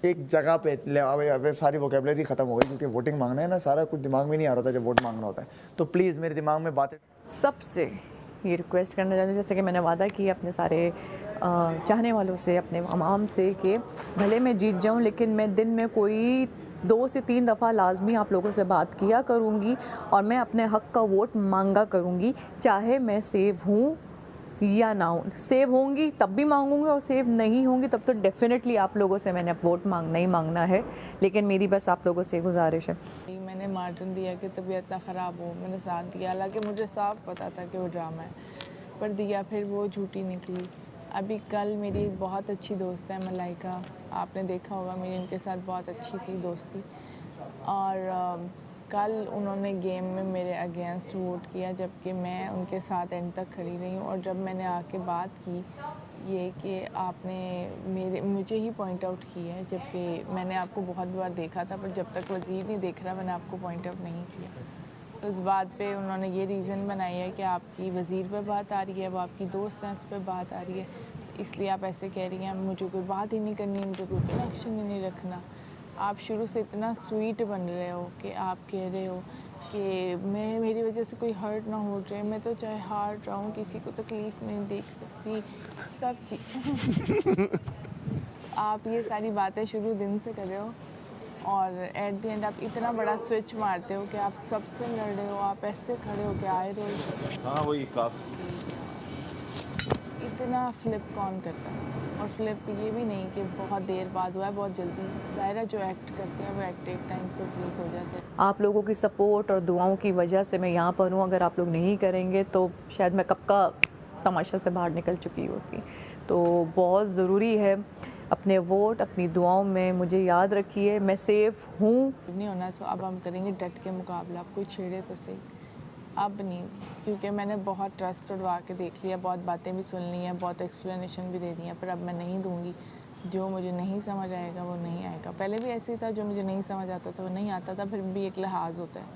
एक जगह पे अब सारी वोकेबलरी ख़त्म हो गई, क्योंकि वोटिंग मांगना है ना, सारा कुछ दिमाग में नहीं आ रहा था जब वोट मांगना होता है। तो प्लीज़ मेरे दिमाग में बातें सबसे ये रिक्वेस्ट करना चाहती हूँ, जैसे कि मैंने वादा किया अपने सारे चाहने वालों से, अपने अवाम से, कि भले मैं जीत जाऊँ लेकिन मैं दिन में कोई 2 से 3 दफ़ा लाजमी आप लोगों से बात किया करूँगी और मैं अपने हक़ का वोट मांगा करूँगी, चाहे मैं सेव हूँ या ना हूँ। सेव होंगी तब भी मांगूंगी और सेव नहीं होंगी तब तो डेफिनेटली आप लोगों से मैंने वोट मांगना ही मांगना है। लेकिन मेरी बस आप लोगों से गुजारिश है। मैंने मार्टिन दिया कि तबीयत ना ख़राब हो, मैंने साथ दिया, हालांकि मुझे साफ पता था कि वो ड्रामा है, पर दिया, फिर वो झूठी निकली। अभी कल मेरी बहुत अच्छी दोस्त है मलाइका, आपने देखा होगा, मेरी उनके साथ बहुत अच्छी थी दोस्ती, और कल उन्होंने गेम में मेरे अगेंस्ट वोट किया, जबकि मैं उनके साथ एंड तक खड़ी रही हूँ। और जब मैंने आके बात की ये कि आपने मुझे ही पॉइंट आउट की है, जबकि मैंने आपको बहुत बार देखा था, पर जब तक वज़ीर नहीं देख रहा मैंने आपको पॉइंट आउट नहीं किया। तो इस बात पे उन्होंने ये रीज़न बनाई है कि आपकी वज़ीर पे बात आ रही है, वो आपकी दोस्त हैं, उस पर बात आ रही है, इसलिए आप ऐसे कह रही हैं, मुझे कोई बात ही नहीं करनी, मुझे कोई कनेक्शन ही नहीं रखना। आप शुरू से इतना स्वीट बन रहे हो कि आप कह रहे हो कि मेरी वजह से कोई हर्ट ना हो जाए, मैं तो चाहे हार्ट रहा हूँ, किसी को तकलीफ़ नहीं देख सकती, सब चीज़ आप ये सारी बातें शुरू दिन से कर रहे हो, और एट द एंड आप इतना बड़ा स्विच मारते हो कि आप सबसे लड़ रहे हो, आप ऐसे खड़े हो के आए रहो। हाँ वही काफ इतना फ्लिप कौन करता है? और फ्लिप ये भी नहीं कि बहुत देर बाद हुआ है, बहुत जल्दी। दायरा जो एक्ट करते हैं वो एक्ट एक टाइम पर ब्रेक हो जाते हैं। आप लोगों की सपोर्ट और दुआओं की वजह से मैं यहाँ पर हूँ। अगर आप लोग नहीं करेंगे तो शायद मैं कब का तमाशा से बाहर निकल चुकी होती। तो बहुत ज़रूरी है अपने वोट, अपनी दुआओं में मुझे याद रखिए, मैं सेफ़ हूँ। नहीं होना, तो अब हम करेंगे डट के मुकाबला। आप कोई छेड़े तो सही, अब नहीं, क्योंकि मैंने बहुत ट्रस्ट उड़वा के देख लिया, बहुत बातें भी सुन ली हैं, बहुत एक्सप्लेनेशन भी दे दी हैं, पर अब मैं नहीं दूंगी। जो मुझे नहीं समझ आएगा वो नहीं आएगा। पहले भी ऐसे ही था, जो मुझे नहीं समझ आता था वो नहीं आता था, फिर भी एक लिहाज होता है,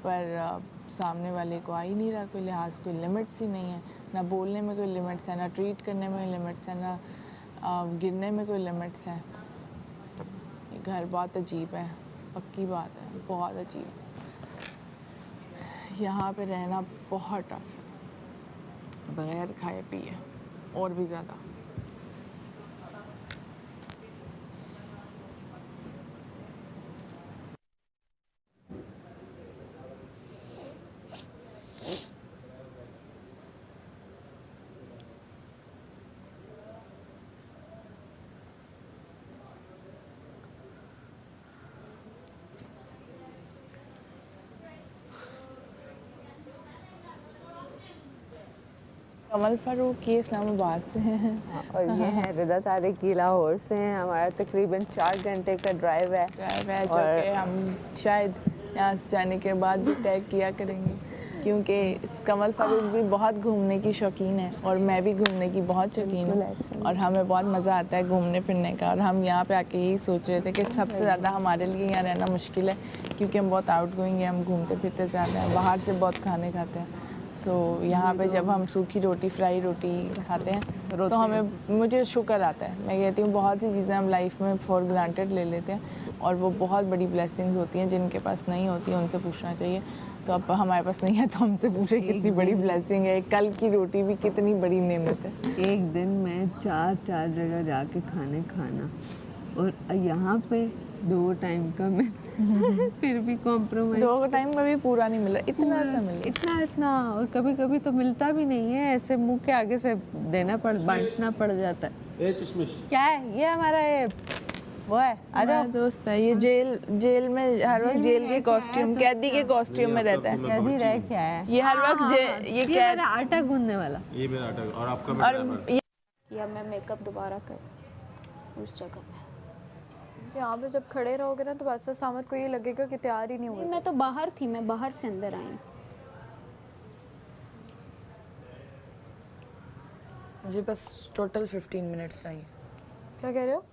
पर सामने वाले को आ ही नहीं रहा कोई लिहाज, कोई लिमिट्स ही नहीं है, ना बोलने में कोई लिमिट्स है, ना ट्रीट करने में लिमिट्स है, ना गिरने में कोई लिमिट्स है। ये घर बहुत अजीब है, पक्की बात है, बहुत अजीब। यहाँ पे रहना बहुत टफ है, बगैर खाए पिए और भी ज़्यादा। कमल फारूक ये इस्लामाबाद से हैं, और ये हैं रिदा तारिक ये लाहौर से हैं। हमारा तकरीबन 4 घंटे का ड्राइव है, जो कि हम शायद यहाँ से जाने के बाद भी तय किया करेंगे, क्योंकि कमल फारूक भी बहुत घूमने की शौकीन है और मैं भी घूमने की बहुत शौकीन हूँ, और हमें बहुत मज़ा आता है घूमने फिरने का। और हम यहाँ पे आके यही सोच रहे थे कि सबसे ज़्यादा हमारे लिए यहाँ रहना मुश्किल है, क्योंकि हम बहुत आउट गोइंग हैं, हम घूमते फिरते ज़्यादा हैं, बाहर से बहुत खाने खाते हैं। सो यहाँ पे जब हम सूखी रोटी, फ्राई रोटी खाते हैं तो मुझे शुक्र आता है। मैं कहती हूँ बहुत सी चीज़ें हम लाइफ में फॉर ग्रांटेड ले लेते हैं, और वो बहुत बड़ी ब्लेसिंग्स होती हैं, जिनके पास नहीं होती उनसे पूछना चाहिए। तो अब हमारे पास नहीं है तो हमसे पूछे कितनी बड़ी ब्लेसिंग है। कल की रोटी भी कितनी बड़ी नेमत है। एक दिन में 4 जगह जाके खाना, और यहाँ पे 2 टाइम का मिल फिर भी कॉम्प्रोमाइज़। 2 टाइम का भी पूरा नहीं मिला, इतना सा मिला, इतना, और कभी कभी तो मिलता भी नहीं है, ऐसे मुंह के आगे से बांटना पड़ जाता है। क्या है ये? हमारा ये वो है, मेरा दोस्त है, ये जेल में हर वक्त जेल के कॉस्ट्यूम, कैदी के कॉस्ट्यूम में रहता है। कैदी रह क्या है ये हर वक्त ये मेरा आटा गूंदने वाला, ये मेरा आटा और आपका और या मैं मेकअप दोबारा कर उस जगह पे। यहाँ पे जब खड़े रहोगे ना तो बादशाह सामत को ये लगेगा कि तैयार ही नहीं हुए। मैं तो बाहर थी, मैं बाहर से अंदर आई। मुझे बस टोटल 15 मिनट्स चाहिए। क्या कह रहे हो?